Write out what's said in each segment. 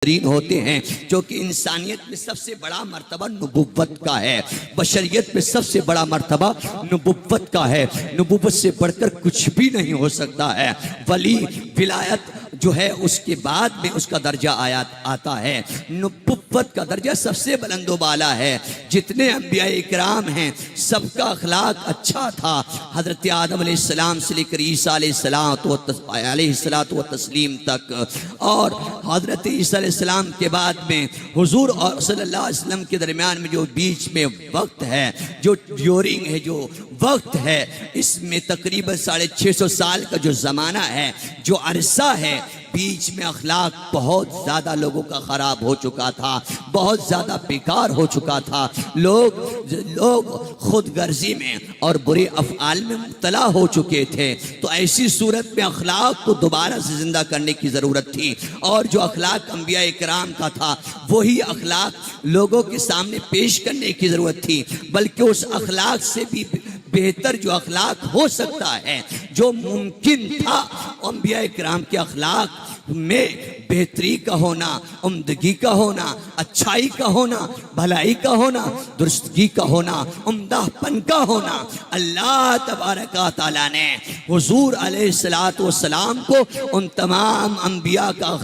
ترین ہوتے ہیں، جو کہ انسانیت میں سب سے بڑا مرتبہ نبوت کا ہے، بشریت میں سب سے بڑا مرتبہ نبوت کا ہے۔ نبوت سے بڑھ کر کچھ بھی نہیں ہو سکتا ہے۔ ولی ولایت جو ہے اس کے بعد میں اس کا درجہ آتا ہے۔ نبوت کا درجہ سب سے بلند و بالا ہے۔ جتنے انبیاء اکرام ہیں سب کا اخلاق اچھا تھا، حضرت آدم علیہ السلام سے لے کر عیسیٰ علیہ السلام تک، اور حضرت عیسیٰ علیہ السلام کے بعد میں حضور اور صلی اللہ علیہ وسلم کے درمیان میں جو بیچ میں وقت ہے، جو ڈیورنگ ہے، جو وقت ہے، اس میں تقریباً 650 سال کا جو زمانہ ہے، جو عرصہ ہے، بیچ میں اخلاق بہت زیادہ لوگوں کا خراب ہو چکا تھا، بہت زیادہ بیکار ہو چکا تھا۔ لوگ خود غرضی میں اور برے افعال میں مبتلا ہو چکے تھے۔ تو ایسی صورت میں اخلاق کو دوبارہ سے زندہ کرنے کی ضرورت تھی، اور جو اخلاق انبیاء اکرام کا تھا وہی اخلاق لوگوں کے سامنے پیش کرنے کی ضرورت تھی، بلکہ اس اخلاق سے بھی بہتر جو اخلاق ہو سکتا ہے، جو ممکن تھا، انبیاء اکرام کے اخلاق میں بہتری کا ہونا، عمدگی کا ہونا، اچھائی کا ہونا، بھلائی کا ہونا، درستگی کا ہونا، عمدہ پن کا ہونا۔ اللہ تبارک و تعالیٰ نے حضور علیہ السلام کو ان تمام انبیاء کا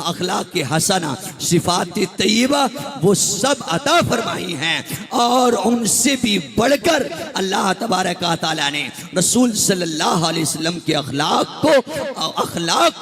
اخلاق حسنہ، صفات طیبہ وہ سب عطا فرمائی ہیں، اور ان سے بھی بڑھ کر اللہ تبارک و تعالیٰ نے رسول صلی اللہ علیہ وسلم کے اخلاق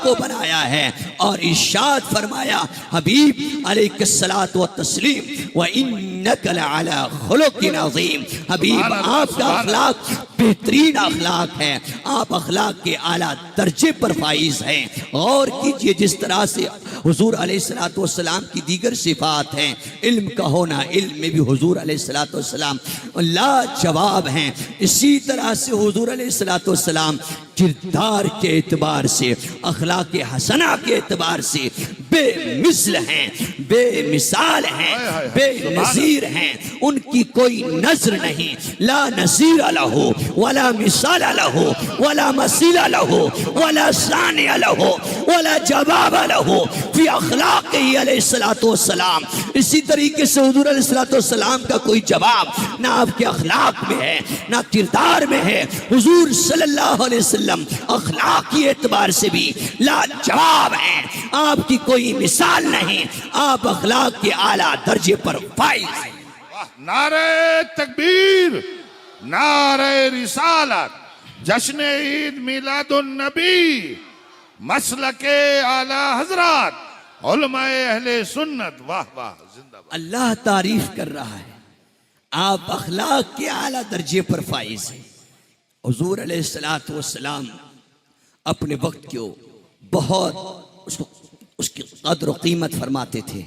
کو بنایا ہے، اور ارشاد فرمایا حبیب علیہ الصلاۃ والتسلیم وَإِنَّكَ لَعَلَىٰ خُلُقٍ عَظِيمٍ، حبیب آپ کا اخلاق بہترین اخلاق ہے، آپ اخلاق کے اعلیٰ درجے پر فائز ہیں۔ غور کیجئے جس طرح سے حضور علیہ السلام کی دیگر صفات ہیں، علم کا ہونا، علم میں بھی حضور علیہ السلام لاجواب ہیں، اسی طرح سے حضور علیہ السلام کردار کے اعتبار سے، اخلاق حسنہ کے اعتبار سے بے مثل ہیں، بے مثال ہیں، بے نظیر ہیں، ان کی کوئی نظر نہیں، لا نظیر لہ ولا مثال لہ ولا مثیل لہ ولا ثانیہ لہ ولا جواب لہ فی اخلاقہ علیہ السلام۔ اسی طریقے سے حضور علیہ السلام کا کوئی جواب نہ آپ کے اخلاق میں ہے، نہ کردار میں ہے۔ حضور صلی اللہ علیہ وسلم اخلاقی اعتبار سے بھی لاجواب ہیں، آپ کی کوئی مثال نہیں، آپ اخلاق کے اعلیٰ درجے پر فائز ہیں۔ نعرہ تکبیر، نعرہ رسالت، جشن عید میلاد النبی، مسلک اعلیٰ حضرات، علماء اہل سنت، واہ واہ، زندہ باد۔ اللہ تعریف کر رہا ہے، آپ اخلاق کے اعلیٰ درجے پر فائز ہیں۔ حضور علیہ السلام اپنے وقت کو بہت اس کی قدر و قیمت فرماتے تھے،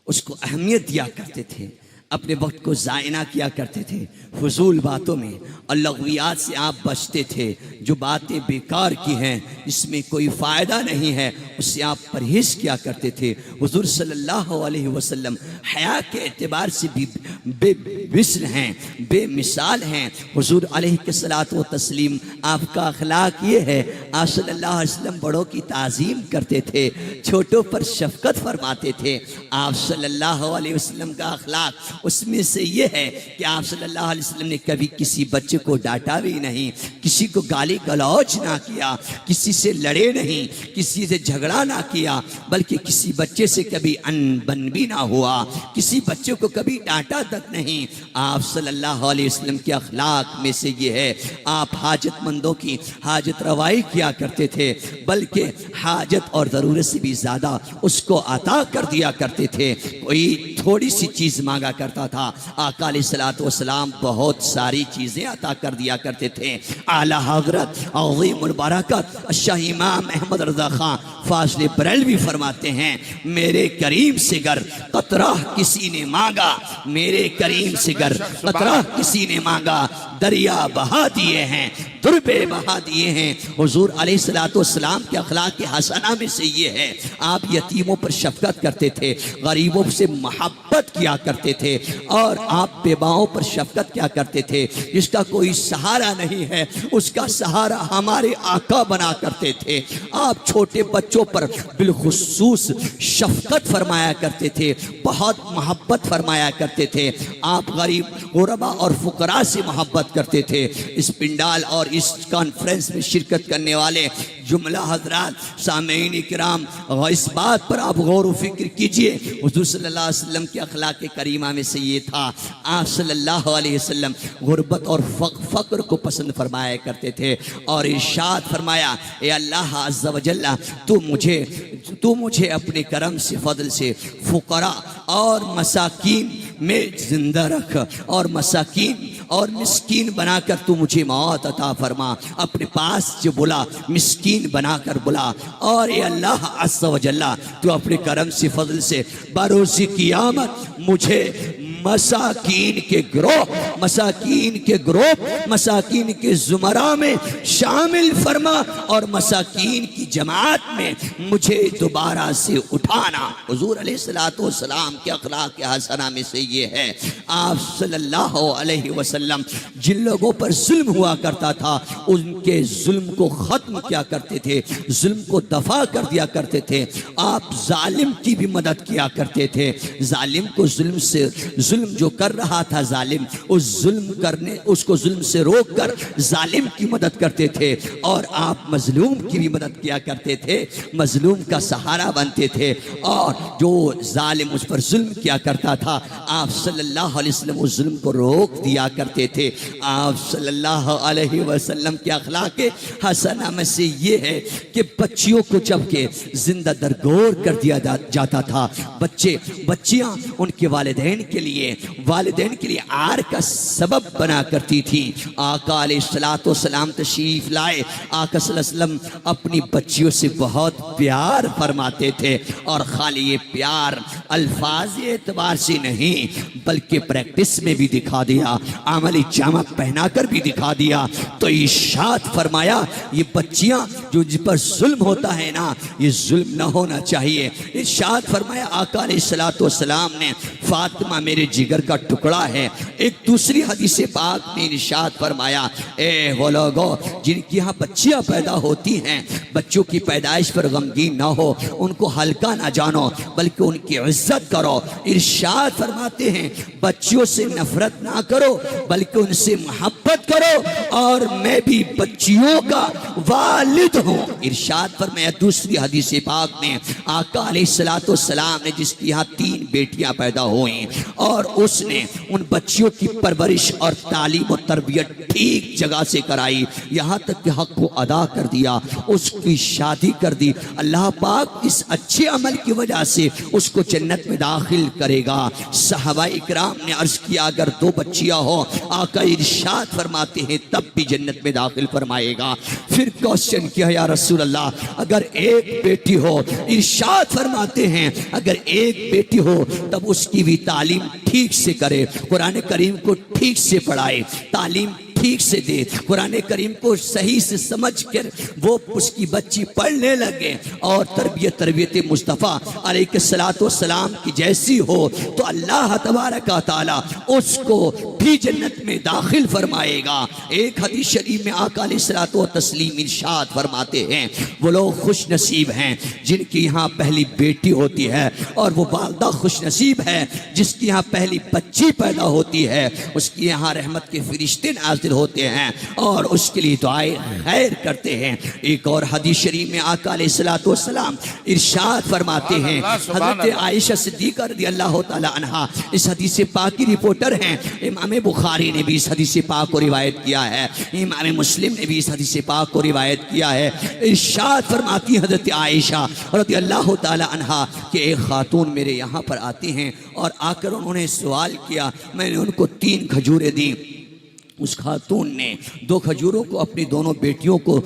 اس کو اہمیت دیا کرتے تھے، اپنے وقت کو ضائع نہ کیا کرتے تھے، فضول باتوں میں اور لغویات سے آپ بچتے تھے۔ جو باتیں بیکار کی ہیں، اس میں کوئی فائدہ نہیں ہے، اس سے آپ پرہیز کیا کرتے تھے۔ حضور صلی اللہ علیہ وسلم حیا کے اعتبار سے بھی بے مثل ہیں، بے مثال ہیں۔ حضور علیہ الصلوۃ والتسلیم آپ کا اخلاق یہ ہے، آپ صلی اللہ علیہ وسلم بڑوں کی تعظیم کرتے تھے، چھوٹوں پر شفقت فرماتے تھے۔ آپ صلی اللہ علیہ وسلم کا اخلاق اس میں سے یہ ہے کہ آپ صلی اللہ علیہ وسلم نے کبھی کسی بچے کو ڈانٹا بھی نہیں، کسی کو گالی گلوچ نہ کیا، کسی سے لڑے نہیں، کسی سے جھگڑا نہ کیا، بلکہ کسی بچے سے کبھی انبن بھی نہ ہوا، کسی بچے کو کبھی ڈانٹا تک نہیں۔ آپ صلی اللہ علیہ وسلم کے اخلاق میں سے یہ ہے، آپ حاجت مندوں کی حاجت روائی کیا کرتے تھے، بلکہ حاجت اور ضرورت سے بھی زیادہ اس کو عطا کر دیا کرتے تھے۔ کوئی تھوڑی سی چیز مانگا کرتا تھا، آقا علیہ السلام بہت ساری چیزیں عطا کر دیا کرتے تھے۔ اعلیٰ حضرت عظیم البرکت شاہ امام احمد رضا خان فاضل بریلوی فرماتے ہیں، میرے کریم سے گر قطرہ کسی نے مانگا، میرے کریم سے گر قطرہ کسی نے مانگا، دریا بہا دیے ہیں، دربے بہا دیے ہیں۔ حضور علیہ السلام کے اخلاق حسنہ میں سے یہ ہے، آپ یتیموں پر شفقت کرتے تھے، غریبوں سے محبت کیا کرتے تھے، اور آپ بیواؤں پر شفقت کیا کرتے تھے۔ جس کا کوئی سہارا نہیں ہے اس کا سہارا ہمارے آقا بنا کرتے تھے۔ آپ چھوٹے بچوں پر بالخصوص شفقت فرمایا کرتے تھے، بہت محبت فرمایا کرتے تھے۔ آپ غریب غربا اور فقراء سے محبت کرتے تھے۔ اس پنڈال اور اس کانفرنس میں شرکت کرنے والے جملہ حضرات، سامعین کرام، اس بات پر آپ غور و فکر کیجئے، حضور صلی اللہ علیہ وسلم کے اخلاق کریمہ میں سے یہ تھا، آپ صلی اللہ علیہ وسلم غربت اور فقر کو پسند فرمایا کرتے تھے، اور ارشاد فرمایا، اے اللہ عز و جل، تو مجھے اپنے کرم سے، فضل سے فقراء اور مساکین میں زندہ رکھ، اور مساکین اور مسکین بنا کر تو مجھے موت عطا فرما۔ اپنے پاس جو بلا، مسکین بنا کر بلا، اور اے اللہ عز و جل، تو اپنے کرم سے، فضل سے بروز قیامت مجھے مساکین کے گروہ، مساکین کے زمرہ میں شامل فرما، اور مساکین کی جماعت میں مجھے دوبارہ سے اٹھانا۔ حضور علیہ السلام کے اخلاق حسنہ میں سے یہ ہے، آپ صلی اللہ علیہ وسلم جن لوگوں پر ظلم ہوا کرتا تھا ان کے ظلم کو ختم کیا کرتے تھے، ظلم کو دفع کر دیا کرتے تھے۔ آپ ظالم کی بھی مدد کیا کرتے تھے، ظالم کو ظلم جو کر رہا تھا، ظالم اس کو ظلم سے روک کر ظالم کی مدد کرتے تھے، اور آپ مظلوم کی بھی مدد کیا کرتے تھے، مظلوم کا سہارا بنتے تھے، اور جو ظالم اس پر ظلم کیا کرتا تھا آپ صلی اللہ علیہ وسلم اس ظلم کو روک دیا کرتے تھے۔ آپ صلی اللہ علیہ وسلم کے اخلاق حسنہ میں سے یہ ہے کہ بچیوں کو جب کہ زندہ درگور کر دیا جاتا تھا، بچیاں ان کے والدین کے لیے آر کا سبب بنا کرتی تھی۔ آقا علیہ السلام تشریف لائے، آقا صلی اللہ علیہ وسلم اپنی بچیوں سے بہت پیار فرماتے تھے، اور خالی یہ پیار الفاظ اعتبار سے نہیں بلکہ پریکٹس میں بھی دکھا دیا، عملی جامہ پہنا کر بھی دکھا دیا۔ تو ارشاد فرمایا، یہ بچیاں جو جس پر ظلم ہوتا ہے نا، یہ ظلم نہ ہونا چاہیے۔ ارشاد فرمایا آقا علیہ السلام نے، فاطمہ میرے جگر کا ٹکڑا ہے۔ ایک دوسری حدیث پاک نے ارشاد فرمایا، اے وہ لوگوں جن کی یہاں بچیاں پیدا ہوتی ہیں، بچوں کی پیدائش پر غمگین نہ ہو، ان کو ہلکا نہ جانو بلکہ ان کی عزت کرو۔ ارشاد فرماتے ہیں بچیوں سے نفرت نہ کرو بلکہ ان سے محبت کرو، اور میں بھی بچیوں کا والد ہوں۔ ارشاد فرمایا دوسری حدیث پاک میں، آقا علیہ السلام نے جس کی یہاں 3 بیٹیاں پیدا ہوئیں، اور اس نے ان بچیوں کی پرورش اور تعلیم و تربیت ٹھیک جگہ سے کرائی، یہاں تک کہ حق کو ادا کر دیا، اس کی شادی کر دی۔ اللہ پاک اس اچھے عمل کی وجہ سے اس کو جنت میں داخل کرے گا۔ صحابہ اکرام نے عرض کیا اگر 2 بچیاں ہو، آقا ارشاد فرماتے ہیں تب بھی جنت میں داخل فرمائے گا۔ پھر کوشچن کیا یا رسول اللہ اگر 1 بیٹی ہو، ارشاد فرماتے ہیں اگر 1 بیٹی ہو تب اس کی بھی تعلیم ٹھیک سے کرے، قرآن کریم کو ٹھیک سے پڑھائے، تعلیم ٹھیک سے دے، قرآن کریم کو صحیح سے سمجھ کر وہ اس کی بچی پڑھنے لگے، اور تربیت مصطفیٰ علیہ السلام کی جیسی ہو تو اللہ تبارک و تعالی اس کو بھی جنت میں داخل فرمائے گا۔ ایک حدیث شریف میں آقا علیہ الصلوۃ والتسلیم ارشاد فرماتے ہیں وہ لوگ خوش نصیب ہیں جن کی یہاں پہلی بیٹی ہوتی ہے، اور وہ والدہ خوش نصیب ہے جس کی یہاں پہلی بچی پیدا ہوتی ہے، اس کی یہاں رحمت کے فرشتے نازل ہوتے ہیں اور اس کے لیے دعائیں خیر کرتے ہیں۔ ایک اور حدیث شریف میں آقا علیہ السلام ارشاد فرماتے ہیں، حضرت عائشہ صدیقہ رضی اللہ تعالی عنہا اس حدیث پاک کی رپورٹر ہیں، امام بخاری نے بھی اس حدیث پاک کو روایت کیا ہے، امام مسلم نے بھی اس حدیث پاک کو روایت کیا ہے۔ ارشاد فرماتی حضرت عائشہ رضی اللہ تعالی عنہا کہ ایک خاتون میرے یہاں پر آتی ہیں، اور آ کر انہوں نے سوال کیا، میں نے ان کو 3 کھجوریں دیں۔ اس خاتون نے 2 کھجوروں کو اپنی دونوں بیٹیوں کو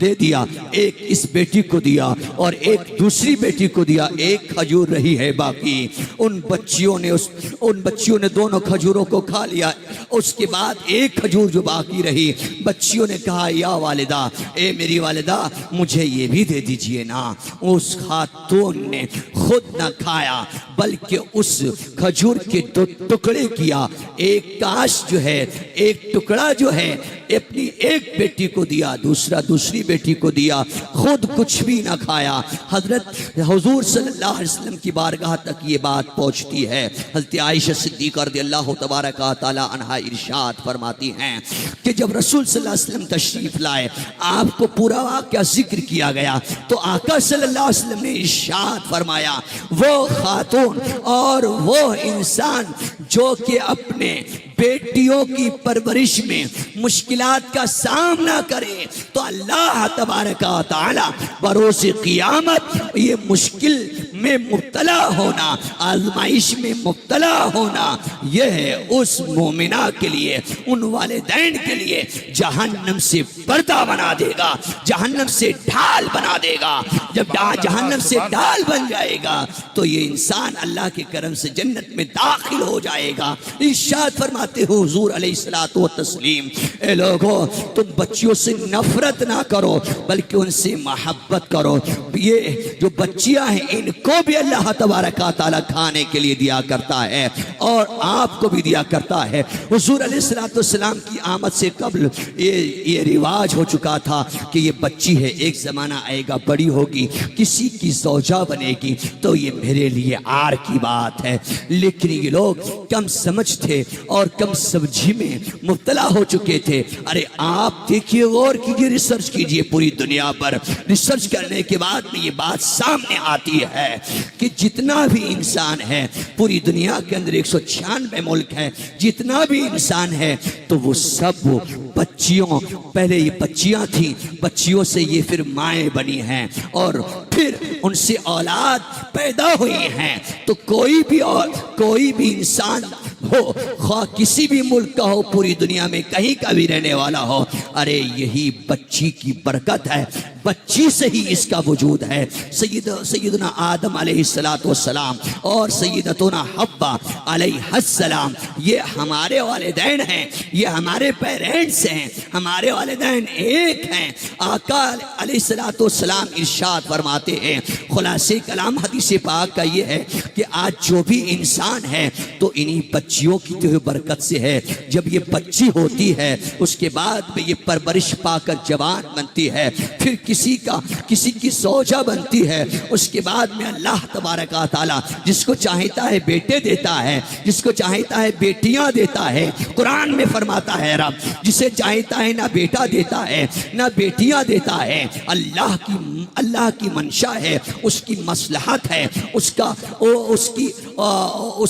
دے دیا، ایک اس بیٹی کو دیا اور ایک دوسری بیٹی کو دیا، ایک کھجور رہی ہے باقی۔ ان بچیوں نے دونوں کھجوروں کو کھا لیا۔ اس کے بعد ایک کھجور جو باقی رہی، بچیوں نے کہا یا والدہ، اے میری والدہ مجھے یہ بھی دے دیجئے نا۔ اس خاتون نے خود نہ کھایا بلکہ اس کھجور کے دو ٹکڑے کیا، ایک کاش جو ہے، ایک ٹکڑا جو ہے اپنی ایک بیٹی کو دیا، دوسرا دوسری بیٹی کو دیا، خود کچھ بھی نہ کھایا۔ حضرت حضور صلی اللہ علیہ وسلم کی بارگاہ تک یہ بات پہنچتی ہے۔ حضرت عائشہ صدیقہ رضی اللہ تبارک تعالی عنہا ارشاد فرماتی ہیں کہ جب رسول صلی اللہ علیہ وسلم تشریف لائے، آپ کو پورا واقعہ ذکر کیا گیا تو آقا صلی اللہ علیہ وسلم نے ارشاد فرمایا، وہ خاتون اور وہ انسان جو کہ اپنے بیٹیوں کی پرورش میں مشکلات کا سامنا کرے تو اللہ تبارک و تعالی بروز قیامت یہ مشکل میں مبتلا ہونا، آزمائش میں مبتلا ہونا، یہ ہے اس مومنہ کے لیے، ان والدین کے لیے جہنم سے پردہ بنا دے گا، جہنم سے ڈھال بنا دے گا۔ جب جہنم سے ڈھال بن جائے گا تو یہ انسان اللہ کے کرم سے جنت میں داخل ہو جائے گا۔ ارشاد فرماتے ہو حضور علیہ الصلوۃ والتسلیم، اے لوگوں تم بچیوں سے نفرت نہ کرو بلکہ ان سے محبت کرو۔ یہ جو بچیاں ہیں ان کو بھی اللہ تبارک و تعالی کھانے کے لیے دیا کرتا ہے اور آپ کو بھی دیا کرتا ہے۔ حضور علیہ الصلوۃ والسلام کی آمد سے قبل یہ رواج ہو چکا تھا کہ یہ بچی ہے، ایک زمانہ آئے گا بڑی ہوگی، کسی کی زوجہ بنے گی تو یہ میرے لیے عار کی بات ہے۔ لیکن یہ لوگ کم سمجھ تھے اور کم سمجھی میں مبتلا ہو چکے تھے۔ ارے آپ دیکھیے، غور کیجیے، ریسرچ کیجیے پوری دنیا پر، ریسرچ کرنے کے بعد میں یہ بات سامنے آتی ہے کہ جتنا بھی انسان ہے پوری دنیا کے اندر 196 ملک ہے، جتنا بھی انسان ہے تو وہ سب بچیوں، پہلے یہ بچیاں تھیں، بچیوں سے یہ پھر مائیں بنی ہیں اور پھر ان سے اولاد پیدا ہوئی ہیں۔ تو کوئی بھی انسان ہو، خواہ کسی بھی ملک کا ہو، پوری دنیا میں کہیں کا بھی رہنے والا ہو، ارے یہی بچی کی برکت ہے، بچی سے ہی اس کا وجود ہے۔ سیدنا آدم علیہ السلام اور سیدتنا حوا علیہ السلام یہ ہمارے والدین ہیں، یہ ہمارے پیرنٹس ہیں، ہمارے والدین ایک ہیں۔ آقا علیہ السلام ارشاد فرماتے ہیں، خلاصے کلام حدیث پاک کا یہ ہے کہ آج جو بھی انسان ہے تو انہی بچیوں کی جو برکت سے ہے۔ جب یہ بچی ہوتی ہے اس کے بعد میں یہ پرورش پا کر جوان بنتی ہے، پھر کسی کی زوجہ بنتی ہے، اس کے بعد میں اللہ تبارک و تعالی جس کو چاہتا ہے بیٹے دیتا ہے، جس کو چاہتا ہے بیٹیاں دیتا ہے۔ قرآن میں فرماتا ہے رب جسے چاہتا ہے نہ بیٹا دیتا ہے نہ بیٹیاں دیتا ہے۔ اللہ کی منشا ہے، اس کی مصلحت ہے، اس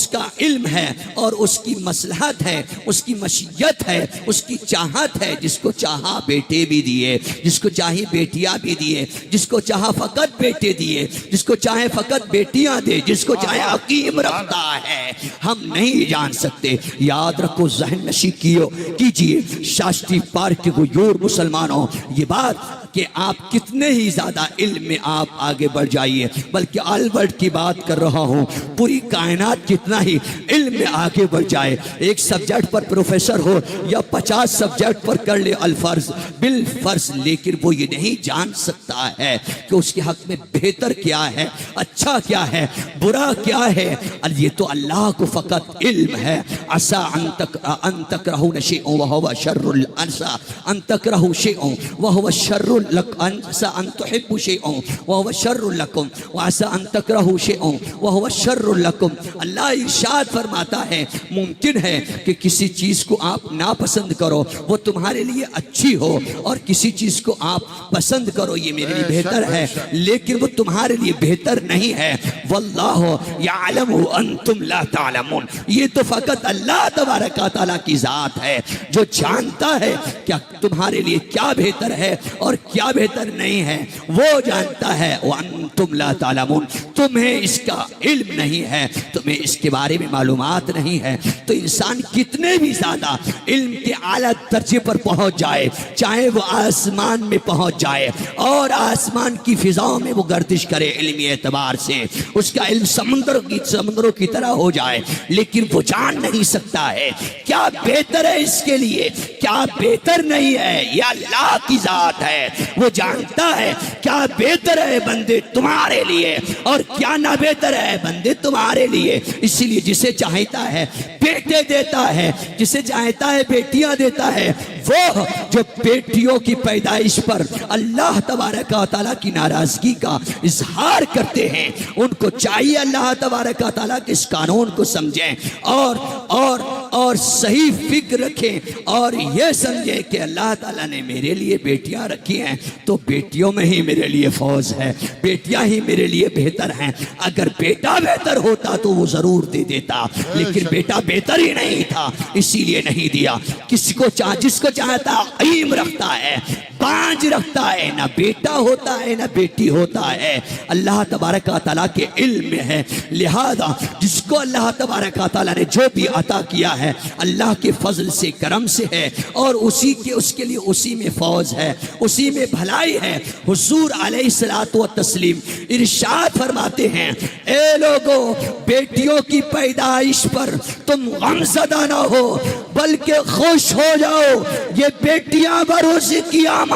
کا علم ہے اور اس کی مصلحت ہے، اس کی مشیت ہے، اس کی چاہت ہے۔ جس کو چاہا بیٹے بھی دیے، جس کو چاہی بیٹیاں بھی دیے، جس کو چاہا فقط بیٹے دیے، جس کو چاہے فقط بیٹیاں دے، جس کو چاہے حکیم رکھتا ہے۔ ہم نہیں جان سکتے، یاد رکھو، ذہن نشی کیجئے شاشٹری پارک کے غیور مسلمانوں، یہ بات کہ آپ کتنے ہی زیادہ علم میں آپ آگے بڑھ جائیے، بلکہ البرٹ کی بات کر رہا ہوں، پوری کائنات کتنا ہی علم میں آگے بڑھ جائے، ایک سبجیکٹ پر پروفیسر ہو یا 50 سبجیکٹ پر کر لے الفرض بالفرض، لیکن وہ یہ نہیں جان سکتا ہے کہ اس کے حق میں بہتر کیا ہے، اچھا کیا ہے، برا کیا ہے۔ یہ تو اللہ کو فقط علم ہے۔ عسى ان تکرہوا شیئا وهو شر، عسى ان تکرہوا شیئا وهو شر لكم، عسى ان تحبوا شيئا وهو شر لكم، وعسى ان تكرهوا شيئا وهو شر لكم۔ اللہ ارشاد فرماتا ہے ممکن ہے کہ کسی چیز کو آپ ناپسند کرو وہ تمہارے لیے اچھی ہو، اور کسی چیز کو آپ پسند کرو یہ میرے لیے بہتر ہے، لیکن وہ تمہارے لیے بہتر نہیں ہے۔ واللہ یعلم انتم لا تعلمون، یہ تو فقط اللہ تبارک و تعالیٰ کی ذات ہے جو جانتا ہے کیا تمہارے لیے کیا بہتر ہے اور کیا بہتر نہیں ہے وہ جانتا ہے۔ وَأَنْتُمْ لَا تَعْلَمُونَ، تمہیں اس کا علم نہیں ہے، تمہیں اس کے بارے میں معلومات نہیں ہے۔ تو انسان کتنے بھی زیادہ علم کے اعلیٰ درجے پر پہنچ جائے، چاہے وہ آسمان میں پہنچ جائے اور آسمان کی فضاؤں میں وہ گردش کرے علمی اعتبار سے، اس کا علم سمندروں کی طرح ہو جائے، لیکن وہ جان نہیں سکتا ہے کیا بہتر ہے اس کے لیے، کیا بہتر نہیں ہے۔ یہ اللہ کی ذات ہے، وہ جانتا ہے کیا بہتر ہے بندے تمہارے لیے اور کیا نہ بہتر ہے بندے تمہارے لیے۔ اسی لیے جسے چاہتا ہے بیٹے دیتا ہے، جسے چاہتا ہے بیٹیاں دیتا ہے۔ وہ جو بیٹیوں کی پیدائش پر اللہ تبارک و تعالیٰ کی ناراضگی کا اظہار کرتے ہیں، ان کو چاہیے اللہ تبارک و تعالیٰ کے اس قانون کو سمجھیں اور صحیح فکر رکھیں اور یہ سمجھیں کہ اللہ تعالیٰ نے میرے لیے بیٹیاں رکھی ہیں تو بیٹیوں میں ہی میرے لیے فوز ہے، بیٹیاں ہی میرے لیے بہتر ہیں۔ اگر بیٹا بہتر ہوتا تو وہ ضرور دے دیتا، لیکن بیٹا بہتر ہی نہیں تھا، اسی لیے نہیں دیا۔ جس کو چاہتا عیم رکھتا ہے، بانج رکھتا ہے، نہ بیٹا ہوتا ہے نہ بیٹی ہوتا ہے، اللہ تبارک و تعالیٰ کے علم میں ہے۔ لہذا جس کو اللہ تبارک و تعالیٰ نے جو بھی عطا کیا ہے اللہ کے فضل سے کرم سے ہے اور اس کے لیے اسی میں فوز ہے، اسی میں بھلائی ہے۔ حضور علیہ الصلوۃ والتسلیم ارشاد فرماتے ہیں، اے لوگو بیٹیوں کی پیدائش پر تم غمزدہ نہ ہو بلکہ خوش ہو جاؤ، یہ بیٹیاں بروز قیامت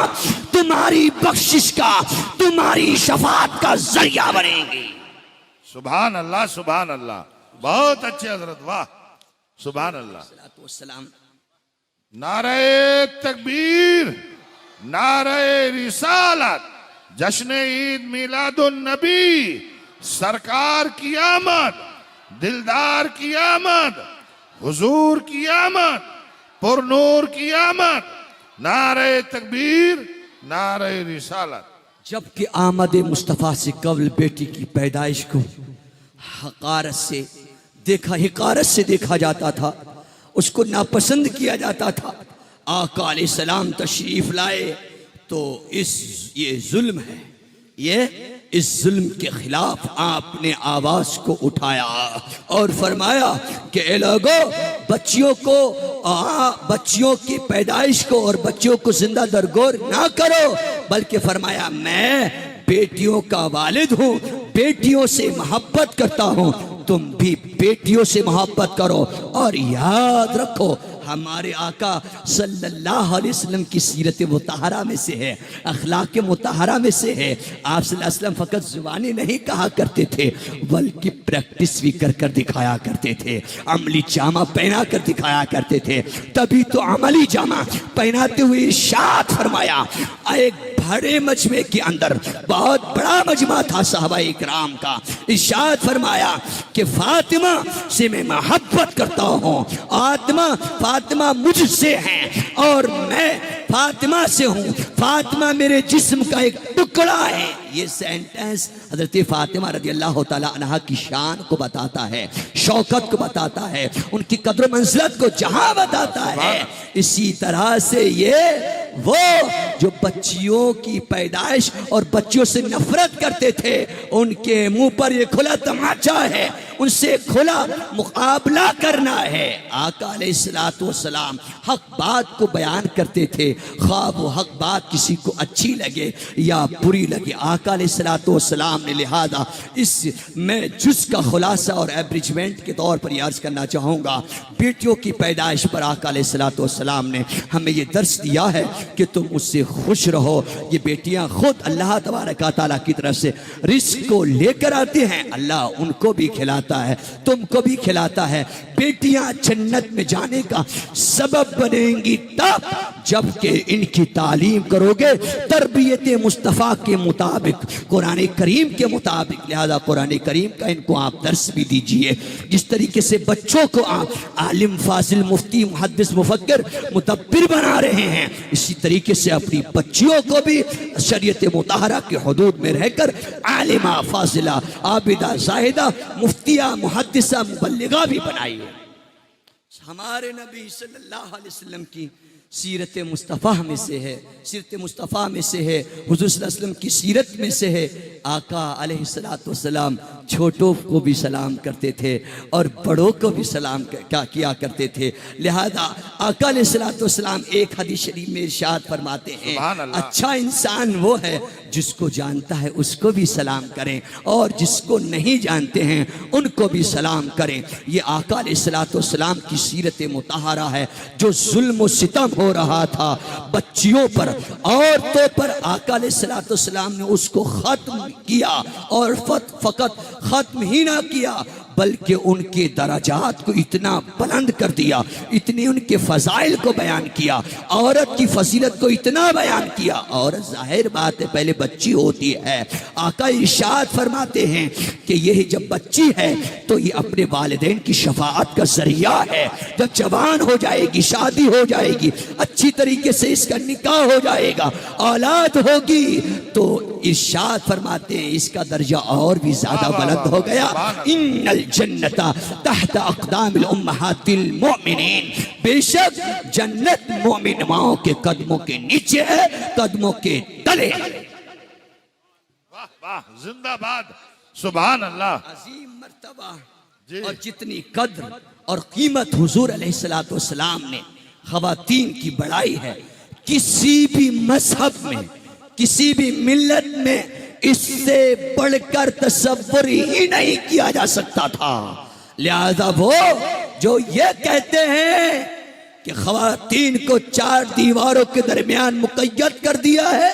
تمہاری بخشش کا، تمہاری شفاعت کا ذریعہ بنیں گی۔ سبحان اللہ، سبحان اللہ، بہت اچھے حضرت، واہ، سبحان اللہ۔ والسلام۔ نعرہ تکبیر، نعرہ رسالت، جشن عید میلاد النبی، سرکار کی آمد، دلدار کی آمد، حضور کی آمد، پر نور کی آمد، نعرہ تکبیر، نعرہ رسالت۔ جبکہ آمد مصطفیٰ سے قبل بیٹی کی پیدائش کو حقارت سے دیکھا جاتا تھا، اس کو ناپسند کیا جاتا تھا۔ آقا علیہ السلام تشریف لائے تو یہ ظلم ہے، اس ظلم کے خلاف آپ نے آواز کو اٹھایا اور فرمایا کہ اے لوگو بچیوں کی پیدائش کو اور بچیوں کو زندہ درگور نہ کرو، بلکہ فرمایا میں بیٹیوں کا والد ہوں، بیٹیوں سے محبت کرتا ہوں، تم بھی بیٹیوں سے محبت کرو۔ اور یاد رکھو ہمارے آقا صلی اللہ علیہ وسلم کی سیرت مطہرہ میں سے ہے، اخلاق مطہرہ میں سے ہے۔ آپ صلی اللہ علیہ وسلم فقط زبانی نہیں کہا کرتے تھے بلکہ پریکٹس بھی کر دکھایا کرتے تھے، عملی جامہ پہنا کر دکھایا کرتے تھے۔ تبھی تو عملی جامہ پہناتے ہوئے ارشاد فرمایا، ایک بڑے مجمع کے اندر، بہت بڑا مجمع تھا صحابہ اکرام کا، ارشاد فرمایا کہ فاطمہ سے میں محبت کرتا ہوں، فاطمہ مجھ سے ہیں اور میں فاطمہ سے ہوں، فاطمہ میرے جسم کا ایک ٹکڑا ہے۔ یہ سینٹنس حضرت فاطمہ رضی اللہ تعالیٰ عنہ کی شان کو بتاتا ہے، شوکت کو بتاتا ہے، ان کی قدر و منزلت کو جہاں بتاتا ہے۔ اسی طرح سے یہ وہ جو بچیوں کی پیدائش اور بچیوں سے نفرت کرتے تھے، ان کے منہ پر یہ کھلا تماچا ہے، ان سے کھلا مقابلہ کرنا ہے۔ آقا علیہ السلام حق بات کو بیان کرتے تھے، خواہ وہ حق بات کسی کو اچھی لگے یا بری لگے۔ آقا علیہ السلام نے لہذا اس میں جز کا خلاصہ اور ایبریجمنٹ کے طور پر یہ عرض کرنا چاہوں گا، بیٹیوں کی پیدائش پر آقا علیہ السلام نے ہمیں یہ درس دیا ہے کہ تم اس سے خوش رہو۔ یہ بیٹیاں خود اللہ تبارک و تعالیٰ کی طرف سے رزق کو لے کر آتے ہیں، اللہ ان کو بھی کھلاتا ہے، تم کو بھی کھلاتا ہے۔ بیٹیاں جنت میں جانے کا سبب بنیں گی تب جبکہ ان کی تعلیم کرو گے تربیت مصطفیٰ کے مطابق، قرآن کریم کے مطابق۔ لہذا قرآن کریم کا ان کو آپ درس بھی دیجئے، جس طریقے سے بچوں کو آپ عالم، فاضل، مفتی، محدث، مفکر، مدبر بنا رہے ہیں، اسی طریقے سے اپنی بچیوں کو بھی شریعت مطہرہ کے حدود میں رہ کر عالمہ، فاضلہ، عابدہ، زاہدہ، مفتیہ، محدثہ، مبلغہ بھی بنائیے۔ ہمارے نبی صلی اللہ علیہ وسلم کی سیرت مصطفیٰ میں سے ہے، سیرت مصطفیٰ میں سے ہے، حضور صلی اللہ علیہ وسلم کی سیرت میں سے ہے۔ آقا علیہ السلام چھوٹوں کو بھی سلام کرتے تھے اور بڑوں کو بھی سلام کیا کرتے تھے۔ لہذا آقا علیہ السلام ایک حدیث شریف میں ارشاد فرماتے ہیں، سبحان اللہ۔ اچھا انسان وہ ہے جس کو جانتا ہے اس کو بھی سلام کریں، اور جس کو نہیں جانتے ہیں ان کو بھی سلام کریں۔ یہ آقا علیہ السلام کی سیرت مطہرہ ہے۔ جو ظلم و ستم ہو رہا تھا بچیوں پر، عورتوں پر، آقا علیہ السلام نے اس کو ختم کیا، اور فقط ختم ہی نہ کیا بلکہ ان کے درجات کو اتنا بلند کر دیا، اتنے ان کے فضائل کو بیان کیا، عورت کی فضیلت کو اتنا بیان کیا۔ عورت ظاہر بات ہے پہلے بچی ہوتی ہے، آقا ارشاد فرماتے ہیں کہ یہ جب بچی ہے تو یہ اپنے والدین کی شفاعت کا ذریعہ ہے۔ جب جوان ہو جائے گی، شادی ہو جائے گی، اچھی طریقے سے اس کا نکاح ہو جائے گا، اولاد ہوگی، تو ارشاد فرماتے ہیں اس کا درجہ اور بھی زیادہ بلند ہو گیا۔ ان الجنت تحت اقدام الامہات المؤمنین، بے شک جنت مومن ماؤں کے قدموں کے نیچے ہے، قدموں کے تلے۔ واہ واہ، زندہ باد، سبحان اللہ۔ عظیم مرتبہ جی۔ اور جتنی قدر اور قیمت حضور علیہ السلام نے خواتین کی بڑائی ہے، کسی بھی مذہب میں، کسی بھی ملت میں اس سے بڑھ کر تصور ہی نہیں کیا جا سکتا تھا۔ لہذا وہ جو یہ کہتے ہیں کہ خواتین کو 4 دیواروں کے درمیان مقید کر دیا ہے،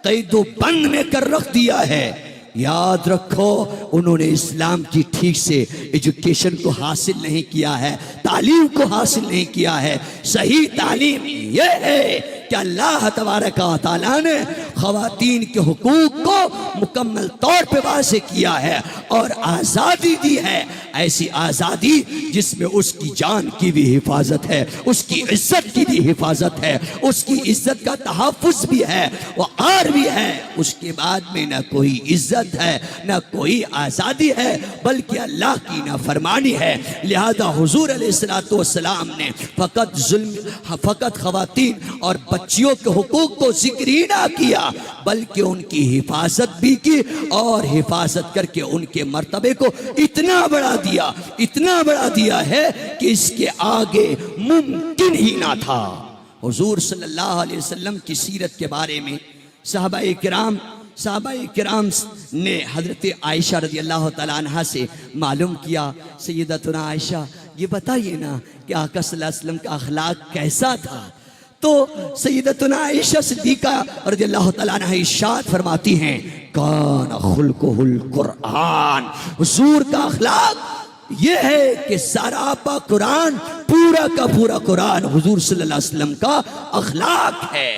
قید و بند میں کر رکھ دیا ہے، یاد رکھو انہوں نے اسلام کی ٹھیک سے ایجوکیشن کو حاصل نہیں کیا ہے، تعلیم کو حاصل نہیں کیا ہے۔ صحیح تعلیم یہ ہے کہ اللہ تبارک و تعالیٰ نے خواتین کے حقوق کو مکمل طور پہ واضح کیا ہے اور آزادی دی ہے، ایسی آزادی جس میں اس کی جان کی بھی حفاظت ہے، اس کی عزت کی بھی حفاظت ہے، اس کی عزت کا تحفظ بھی ہے، وقار بھی ہے۔ اس کے بعد میں نہ کوئی عزت ہے، نہ کوئی آزادی ہے، بلکہ اللہ کی نافرمانی ہے۔ لہذا حضور علیہ السلام نے فقط خواتین اور بچیوں کے حقوق کو ذکر ہی نہ کیا، بلکہ ان کی حفاظت بھی کی، اور حفاظت کر کے ان کے مرتبے کو اتنا بڑا دیا ہے کہ اس کے آگے ممکن ہی نہ تھا۔ حضور صلی اللہ علیہ وسلم کی سیرت کے بارے میں صحابہ کرام نے حضرت عائشہ رضی اللہ تعالیٰ عنہ سے معلوم کیا، سیدتنا عائشہ یہ بتائیے نا کہ آقا صلی اللہ علیہ وسلم کا اخلاق کیسا تھا؟ تو سیدتنا عائشہ صدیقہ رضی اللہ تعالیٰ عنہ ارشاد فرماتی ہیں، کان خلقہ القرآن، حضور کا اخلاق یہ ہے کہ سراپا قرآن، پورا کا پورا قرآن حضور صلی اللہ علیہ وسلم کا اخلاق ہے۔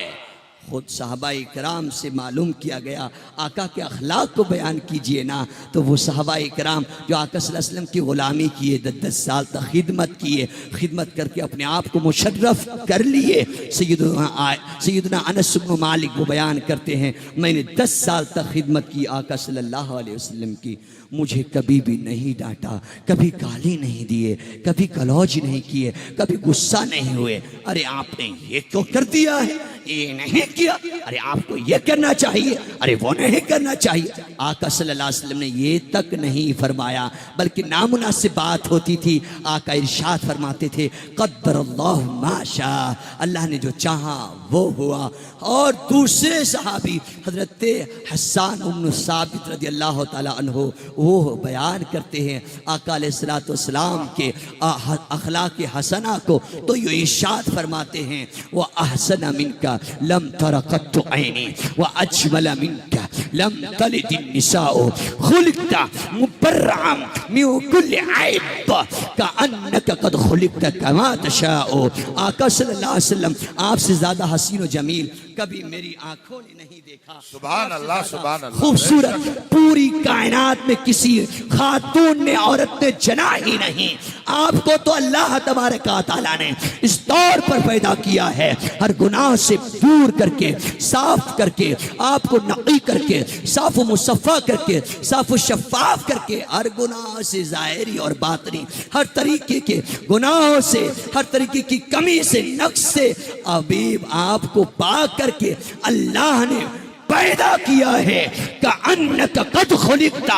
خود صحابہ کرام سے معلوم کیا گیا آقا کے اخلاق کو بیان کیجئے نا، تو وہ صحابہ کرام جو آقا صلی اللہ علیہ وسلم کی غلامی کیے، 10 سال تک خدمت کر کے اپنے آپ کو مشرف کر لیے۔ سیدنا انس بن مالک وہ بیان کرتے ہیں، میں نے 10 سال تک خدمت کی آقا صلی اللہ علیہ وسلم کی، مجھے کبھی بھی نہیں ڈانٹا، کبھی گالی نہیں دیے، کبھی کلوج نہیں کیے، کبھی غصہ نہیں ہوئے۔ ارے آپ نے یہ کیوں کر دیا ہے، یہ نہیں کیا، ارے آپ کو یہ کرنا چاہیے، ارے وہ نہیں کرنا چاہیے۔ آقا صلی اللہ علیہ وسلم نے یہ تک نہیں فرمایا، بلکہ نامناسب بات ہوتی تھی آقا ارشاد فرماتے تھے، قدر اللہ ما شاء، اللہ نے جو چاہا وہ ہوا۔ اور دوسرے صحابی حضرت حسان بن ثابت رضی اللہ تعالیٰ عنہ وہ بیان کرتے ہیں آقا علیہ السلام کے اخلاق حسنہ کو، تو یہ ارشاد فرماتے ہیں، وَأَحْسَنَ مِنْكَ لَمْ تَرَ قَطُّ عَيْنِي وَأَجْمَلَ مِنْكَ لَمْ تَلِدِ النِّسَاءُ خُلِقْتَ مُبَرَّعًا مِنْ كُلِّ عَيْبٍ كَأَنَّكَ قَدْ خُلِقْتَ كَمَا تَشَاءُ۔ آقا صلی اللہ علیہ وسلم آپ سے زیادہ حسین و جمیل کبھی میری آنکھوں نے نہیں دیکھا۔ سبحان اللہ، سبحان اللہ۔ خوبصورت پوری کائنات میں کسی خاتون نے، عورت نے جنا ہی نہیں۔ آپ کو تو اللہ تبارک و تعالیٰ نے اس طور پر پیدا کیا ہے، ہر گناہ سے دور کر کے، صاف کر کے، آپ کو نقی کر کے، صاف و مصفہ کر کے، صاف و شفاف کر کے کے ہر گناہ سے ظاہری اور باطنی، ہر طریقے کے گناہوں سے، ہر طریقے کی کمی سے، نقص سے حبیب آپ کو پاک کر کے اللہ نے پیدا کیا ہے۔ کأنک قد خلقت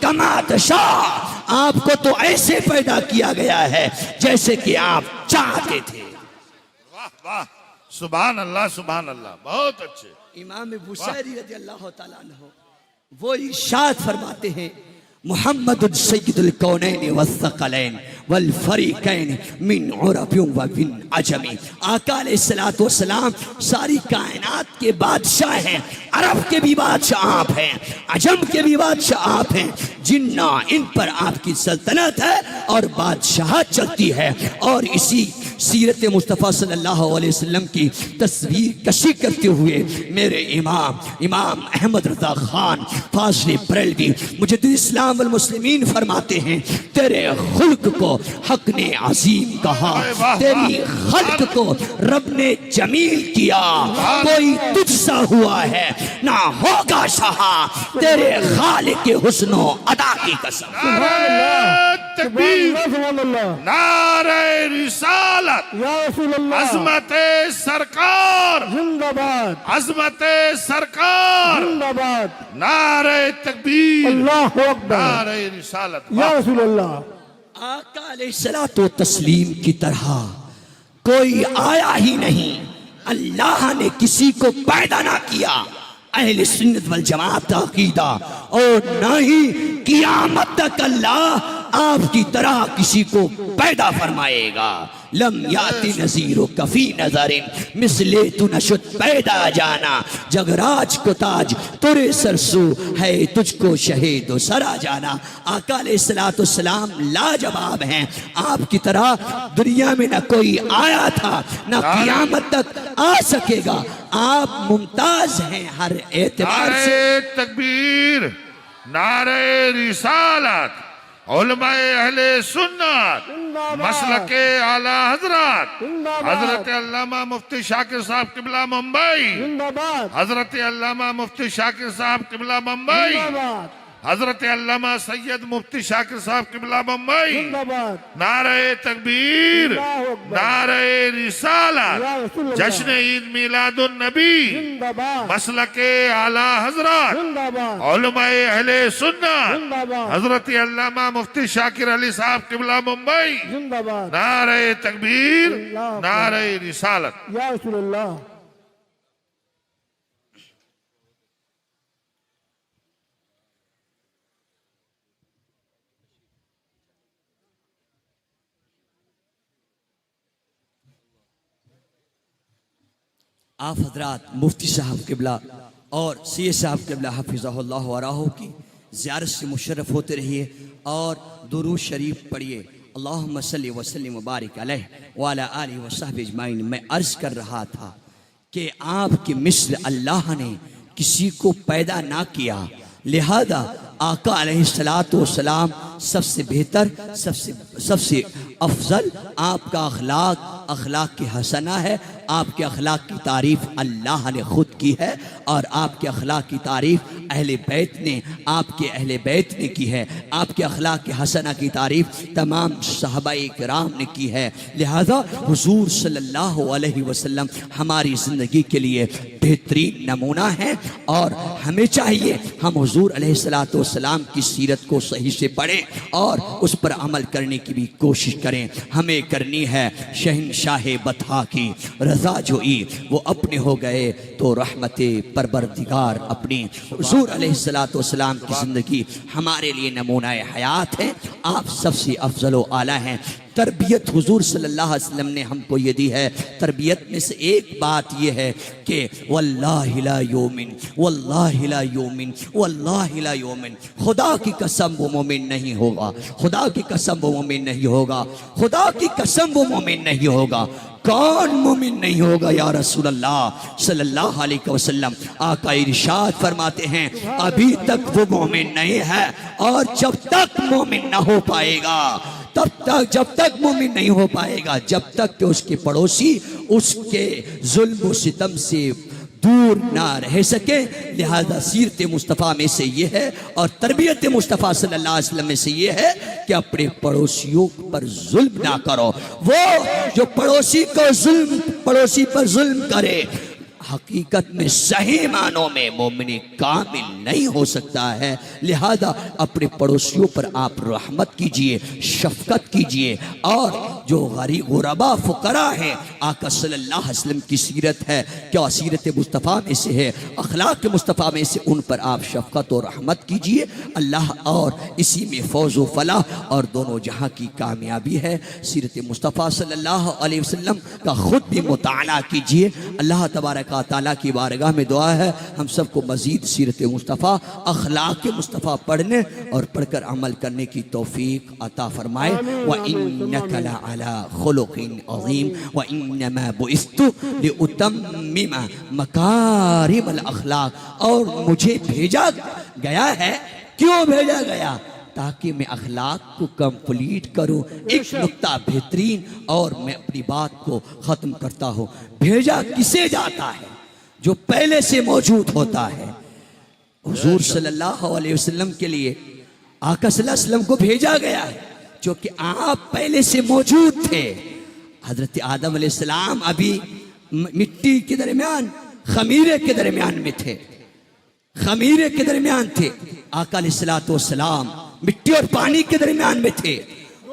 کما تشاء، آپ کو تو ایسے پیدا کیا گیا ہے جیسے کہ آپ چاہتے تھے۔ واہ واہ، سبحان اللہ سبحان اللہ، بہت اچھے۔ امام بصیری رضی اللہ تعالیٰ عنہ وہ ارشاد فرماتے ہیں، محمد سید الکونین والثقلین والفریقین من عرب و من عجم۔ آقا علیہ السلام ساری کائنات کے بادشاہ ہیں، عرب کے بھی بادشاہ آپ ہیں، عجم کے بھی بادشاہ آپ ہیں، جنہ ان پر آپ کی سلطنت ہے اور بادشاہت چلتی ہے۔ اور اسی سیرت مصطفیٰ صلی اللہ علیہ وسلم کی تصویر کشی کرتے ہوئے میرے امام احمد رضا خان فاضل بریلوی مجدد اسلام والمسلمین فرماتے ہیں، تیرے خلق کو حق نے عظیم کہا، تیری خلق کو رب نے جمیل کیا، کوئی تجھ سا ہوا ہے نہ ہوگا شہا، تیرے خالق کے حسن و ادا کی قسم۔ نعرہ تکبیر، نعرہ رسالت، یا رسول اللہ، عظمت سرکار، زندہ باد، عظمت سرکار، زندہ باد، نعرہ تکبیر، اللہ اکبر، نعرہ رسالت۔ یا رسول اللہ۔ آقا علیہ الصلوۃ والتسلیم کی طرح کوئی آیا ہی نہیں، اللہ نے کسی کو پیدا نہ کیا، اہل سنت والجماعت کا عقیدہ، اور نہ ہی قیامت تک اللہ آپ کی طرح کسی کو پیدا فرمائے گا۔ لم یاتی نذیر کفی نظر مثل تو نشد پیدا جانا، جگراج کو تاج ترے سرسو ہے تجھ کو شہید و سرا جانا۔ آقا علیہ السلام لاجواب ہیں، آپ کی طرح دنیا میں نہ کوئی آیا تھا نہ قیامت تک آ سکے گا، آپ ممتاز ہیں ہر اعتبار سے۔ نعرہ تکبیر، نعرہ رسالت، علماء اہل سنت، مسلک اعلی حضرات، حضرت علامہ مفتی شاکر صاحب قبلہ ممبئی، زندہ باد، حضرت علامہ مفتی شاکر صاحب قبلہ ممبئی، زندہ باد، حضرت علامہ سید مفتی شاکر صاحب قبلہ ممبئی۔ زندہ باد، نعرہ تکبیر، اللہ اکبر، نعرہ رسالت، یا رسول اللہ، جشن عید میلاد النبی، زندہ باد، مسلک اعلی حضرات، زندہ باد، علماء اہل سنت، زندہ باد، حضرت علامہ مفتی شاکر علی صاحب قبلہ ممبئی۔ زندہ باد، نعرہ تکبیر، اللہ اکبر، نعرہ رسالت۔ یا رسول اللہ۔ آپ حضرات مفتی صاحب قبلہ اور سید صاحب قبلہ حفظہ اللہ ورعاہ کی زیارت سے مشرف ہوتے رہیے اور درود شریف پڑھیے۔ اللہم صلی وسلم وبارک علیہ وعلی آلہ وصحبہ اجمعین۔ میں عرض کر رہا تھا کہ آپ کی مثل اللہ نے کسی کو پیدا نہ کیا، لہذا آقا علیہ السلام سب سے بہتر، سب سے افضل، آپ کا اخلاق کی حسنہ ہے، آپ کے اخلاق کی تعریف اللہ نے خود کی ہے، اور آپ کے اخلاق کی تعریف اہل بیت نے، آپ کے اہل بیت نے کی ہے، آپ کے اخلاق کی حسنہ کی تعریف تمام صحابہ کرام نے کی ہے، لہذا حضور صلی اللہ علیہ وسلم ہماری زندگی کے لیے بہترین نمونہ ہیں، اور ہمیں چاہیے ہم حضور علیہ السلام کی سیرت کو صحیح سے پڑھیں اور اس پر عمل کرنے کی بھی کوشش کریں۔ ہمیں کرنی ہے شہنشاہ بطحا کی رضا جوئی، وہ اپنے ہو گئے تو رحمت پروردگار اپنی۔ حضور علیہ السلام کی زندگی ہمارے لیے نمونہ حیات ہے، آپ سب سے افضل و اعلیٰ ہیں۔ تربیت حضور صلی اللہ علیہ وسلم نے ہم کو یہ دی ہے، تربیت میں سے ایک بات یہ ہے کہ واللہ لا یومن، واللہ لا یومن، واللہ لا یومن، خدا کی قسم وہ مومن نہیں ہوگا، خدا کی قسم وہ مومن نہیں ہوگا، خدا کی قسم وہ مومن نہیں ہوگا۔ کون مومن نہیں ہوگا یا رسول اللہ صلی اللہ علیہ وسلم؟ آقا ارشاد فرماتے ہیں ابھی تک وہ مومن نہیں ہے، اور جب تک مومن نہ ہو پائے گا، جب تک مومن نہیں ہو پائے گا، جب تک کہ اس کے پڑوسی اس کے ظلم و ستم سے دور نہ رہ سکے. لہذا سیرت مصطفیٰ میں سے یہ ہے اور تربیت مصطفیٰ صلی اللہ علیہ وسلم میں سے یہ ہے کہ اپنے پڑوسیوں پر ظلم نہ کرو. وہ جو پڑوسی پر ظلم کرے حقیقت میں صحیح معنوں میں مومن کامل نہیں ہو سکتا ہے. لہذا اپنے پڑوسیوں پر آپ رحمت کیجئے، شفقت کیجئے. اور جو غریب غربا فقراء ہیں، آقا صلی اللہ علیہ وسلم کی سیرت ہے، کیا سیرت مصطفیٰ میں سے ہے، اخلاق مصطفیٰ میں سے، ان پر آپ شفقت و رحمت کیجئے. اللہ اور اسی میں فوز و فلاح اور دونوں جہاں کی کامیابی ہے. سیرت مصطفیٰ صلی اللہ علیہ وسلم کا خود بھی مطالعہ کیجئے. اللہ تبارک تعالیٰ کی بارگاہ میں دعا ہے ہم سب کو مزید سیرت مصطفیٰ، اخلاق مصطفیٰ پڑھنے اور پڑھ کر عمل کرنے کی توفیق عطا فرمائے. وَإِنَّكَ لَعَلَىٰ خُلُقٍ عَظِيمٍ وَإِنَّمَا بُعِثْتُ لِأُتَمِّمَ مَكَارِمَ الْأَخْلَاقِ. اور مجھے بھیجا گیا ہے. کیوں بھیجا گیا؟ تاکہ میں اخلاق کو کمپلیٹ کروں. ایک نقطہ بہترین اور میں اپنی بات کو ختم کرتا ہوں. بھیجا کسے جاتا ہے؟ جو پہلے سے موجود ہوتا ہے. حضور صلی اللہ علیہ وسلم کے لیے آقا صلی اللہ علیہ وسلم کو بھیجا گیا ہے چونکہ آپ پہلے سے موجود تھے. حضرت آدم علیہ السلام ابھی مٹی کے درمیان، خمیرے کے درمیان میں تھے. خمیرے کے درمیان تھے. آقا علیہ السلام مٹی اور پانی کے درمیان میں تھے.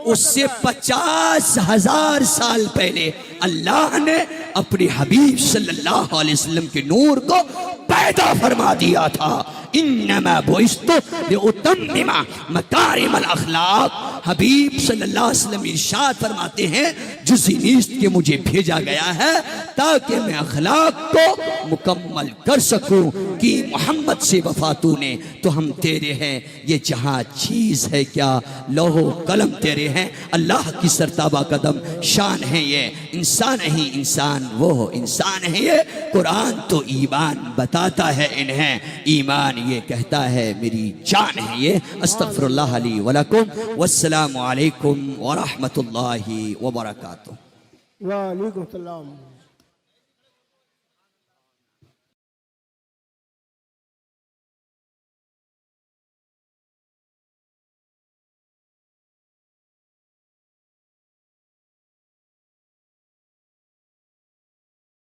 اس سے 50,000 سال پہلے اللہ نے اپنے حبیب صلی اللہ علیہ وسلم کے نور کو پیدا فرما دیا تھا. انما بعثت لأتمم مکارم الاخلاق. حبیب صلی اللہ علیہ وسلم ارشاد فرماتے ہیں جزی نیست کہ مجھے بھیجا گیا ہے تاکہ میں اخلاق کو مکمل کر سکوں. کہ محمد سے وفاتو نے تو ہم تیرے ہیں. یہ جہاں چیز ہے کیا، لوح و قلم تیرے ہیں. اللہ کی سرتابہ قدم شان ہے یہ. انسان ہی انسان وہ انسان ہے یہ. قرآن تو ایمان بتاتا ہے انہیں، ایمان یہ کہتا ہے میری جان ہے یہ. استغفر اللہ لی ولکم والسلام علیکم ورحمۃ اللہ وبرکاتہ. وعلیکم السلام.